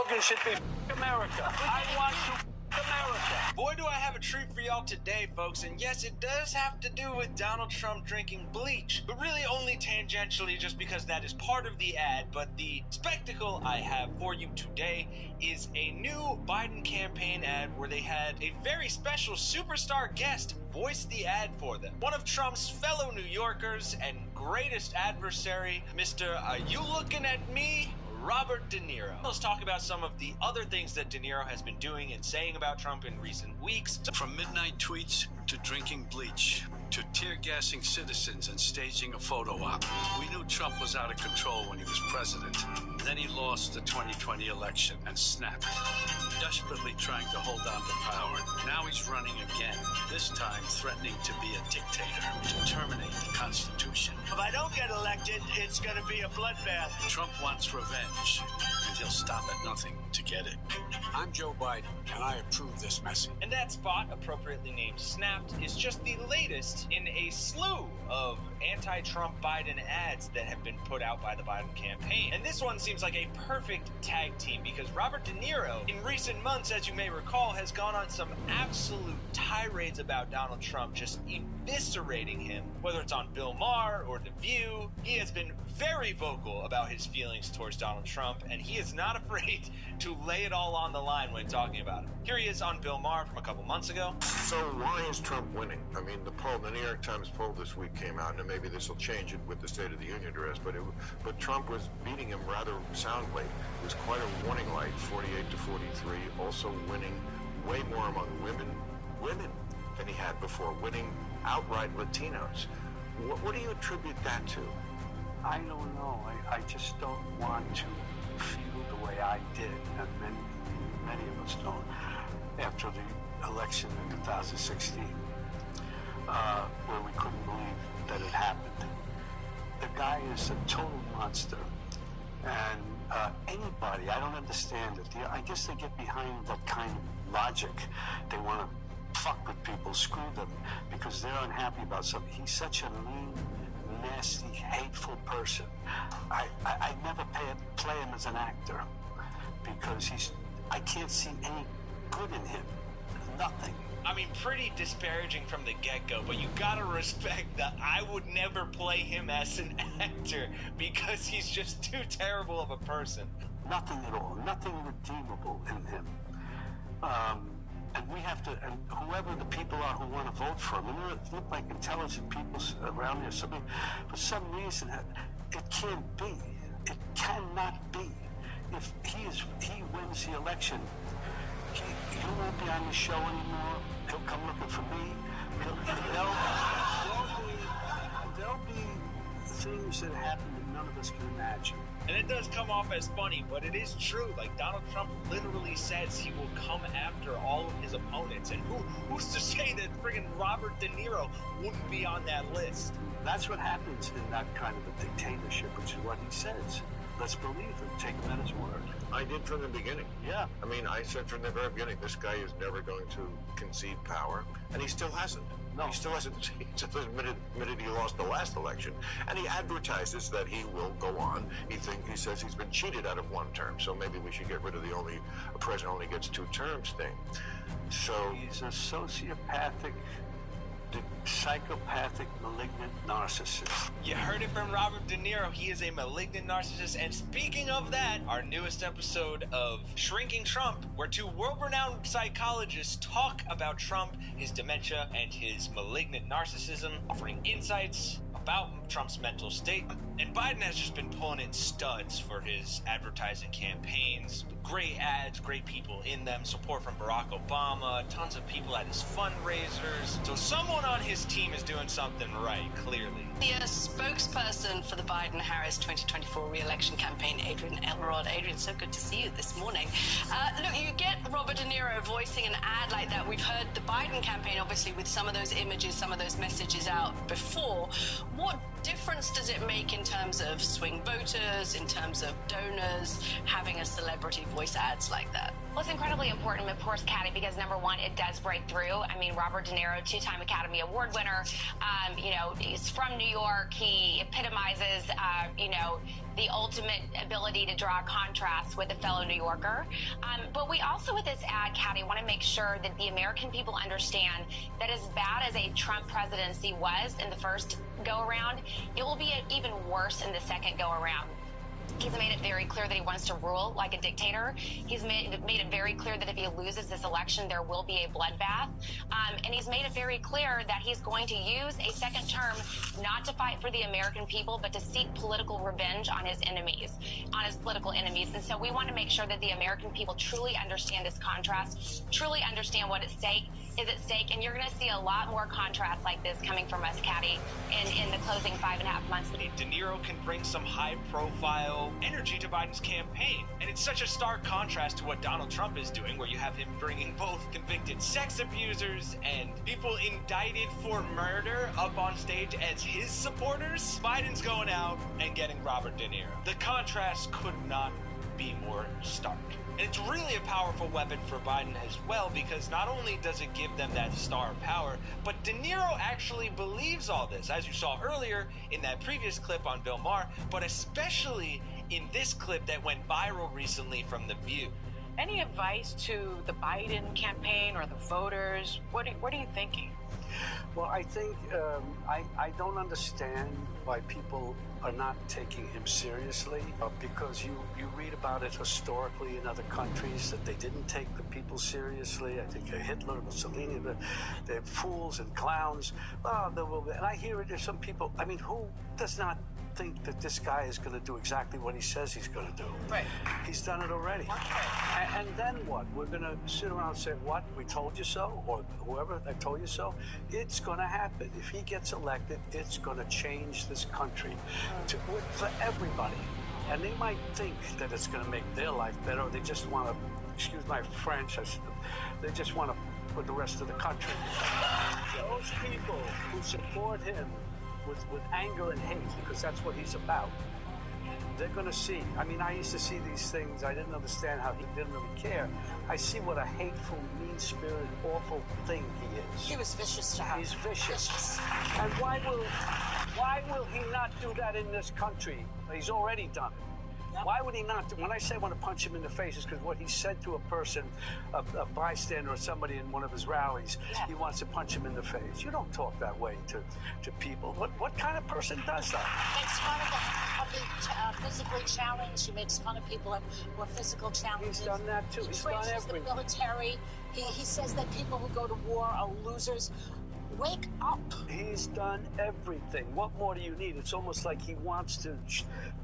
slogan should be America. I want to America. Boy, do I have a treat for y'all today, folks. And yes, it does have to do with Donald Trump drinking bleach, but really only tangentially, just because that is part of the ad. But the spectacle I have for you today is a new Biden campaign ad where they had a very special superstar guest voice the ad for them. One of Trump's fellow New Yorkers and greatest adversary, Mr. Are You Looking at Me? Robert De Niro. Let's talk about some of the other things that De Niro has been doing and saying about Trump in recent weeks. From midnight tweets to drinking bleach to tear-gassing citizens and staging a photo op. We knew Trump was out of control when he was president. Then he lost the 2020 election and snapped, desperately trying to hold on to power. Now he's running again, this time threatening to be a dictator, to terminate the Constitution. If I don't get elected, it's going to be a bloodbath. Trump wants revenge, and he'll stop at nothing to get it. I'm Joe Biden, and I approve this message. And that spot, appropriately named Snapped, is just the latest in a slew of anti-Trump Biden ads that have been put out by the Biden campaign. And this one seems like a perfect tag team because Robert De Niro, in recent months, as you may recall, has gone on some absolute tirades about Donald Trump, just eviscerating him. Whether it's on Bill Maher or The View, he has been very vocal about his feelings towards Donald Trump, and he is not afraid to lay it all on the line when talking about him. Here he is on Bill Maher from a couple months ago. So why is Trump winning? I mean, the New York Times poll this week came out, and maybe this will change it with the State of the Union address, but Trump was beating him rather soundly. It was quite a warning light, 48-43, also winning way more among women than he had before, winning outright Latinos. What do you attribute that to? I don't know. I just don't want to feel the way I did, and many of us don't, after the election in 2016, where we couldn't believe that it happened. The guy is a total monster, and anybody, I don't understand it. I guess they get behind that kind of logic. They want to fuck with people, screw them, because they're unhappy about something. He's such a mean, nasty, hateful person. I never play him as an actor because I can't see any good in him. Nothing. I mean, pretty disparaging from the get-go, but you gotta respect that I would never play him as an actor because he's just too terrible of a person. Nothing at all. Nothing redeemable in him. And we have to, and whoever the people are who want to vote for him, and they look like intelligent people around there, for some reason, it can't be. It cannot be. If he wins the election, he won't be on the show anymore. He'll come looking for me. There'll be things that happen that none of us can imagine. And it does come off as funny, but it is true. Like, Donald Trump literally says he will come after all of his opponents. And who's to say that friggin' Robert De Niro wouldn't be on that list? That's what happens in that kind of a dictatorship, which is what he says. Let's believe him. Take him at his word. I did from the beginning. Yeah. I mean, I said from the very beginning, this guy is never going to concede power, and he still hasn't. No. He still hasn't. He just admitted he lost the last election, and he advertises that he will go on. He says he's been cheated out of one term, so maybe we should get rid of the a president only gets 2 terms thing. So he's a sociopathic, psychopathic, malignant narcissist. You heard it from Robert De Niro. He is a malignant narcissist. And speaking of that, our newest episode of Shrinking Trump, where 2 world-renowned psychologists talk about Trump, his dementia, and his malignant narcissism, offering insights about Trump's mental state. And Biden has just been pulling in studs for his advertising campaigns. Great ads, great people in them, support from Barack Obama, tons of people at his fundraisers. So someone on his team is doing something right, clearly. The spokesperson for the Biden-Harris 2024 re-election campaign, Adrian Elrod. Adrian, so good to see you this morning. Look, you get Robert De Niro voicing an ad like that. We've heard the Biden campaign, obviously, with some of those images, some of those messages out before. What difference does it make in terms of swing voters, in terms of donors, having a celebrity voice voice ads like that? Well, it's incredibly important, of course, Caddy, because number one, it does break through. I mean, Robert De Niro, two-time Academy Award winner, he's from New York. He epitomizes, the ultimate ability to draw a contrast with a fellow New Yorker. But we also, with this ad, Caddy, want to make sure that the American people understand that as bad as a Trump presidency was in the first go-around, it will be even worse in the second go-around. He's made it very clear that he wants to rule like a dictator. He's made it very clear that if he loses this election, there will be a bloodbath. And he's made it very clear that he's going to use a second term not to fight for the American people, but to seek political revenge on his enemies, on his political enemies. And so we want to make sure that the American people truly understand this contrast, truly understand what is at stake. And you're going to see a lot more contrast like this coming from us, Caddy, in the closing 5.5 months. De Niro can bring some high-profile energy to Biden's campaign. And it's such a stark contrast to what Donald Trump is doing, where you have him bringing both convicted sex abusers and people indicted for murder up on stage as his supporters. Biden's going out and getting Robert De Niro. The contrast could not be more stark. And it's really a powerful weapon for Biden as well, because not only does it give them that star power, but De Niro actually believes all this, as you saw earlier in that previous clip on Bill Maher, but especially in this clip that went viral recently from The View. Any advice to the Biden campaign or the voters? What are you thinking? Well, I think I don't understand why people are not taking him seriously, because you read about it historically in other countries that they didn't take the people seriously. I think Hitler, Mussolini, they're fools and clowns. And I hear it, there's some people, I mean, who does not think that this guy is going to do exactly what he says he's going to do? Right. He's done it already. And then what? We're going to sit around and say, what? We told you so? Or whoever, I told you so? It's going to happen. If he gets elected, it's going to change this country for everybody. And they might think that it's going to make their life better. They just want to, excuse my French, they just want to put the rest of the country. Those people who support him with anger and hate, because that's what he's about, they're going to see. I mean, I used to see these things. I didn't understand how he didn't really care. I see what a hateful, mean-spirited, awful thing he is. He was vicious to her. He's vicious. And why will he not do that in this country? He's already done it. Yep. Why would he not do? When I say I want to punch him in the face, it's because what he said to a person, a bystander or somebody in one of his rallies, he wants to punch him in the face. You don't talk that way to people. What kind of person does that? Makes fun of the physically challenged. He makes fun of people who are physical challenges. He's done that too. He's done everything. The military. He says that people who go to war are losers. Wake up. He's done everything. What more do you need? It's almost like he wants to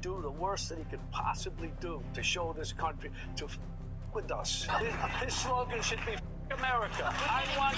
do the worst that he could possibly do to show this country to with us. His slogan should be America. I want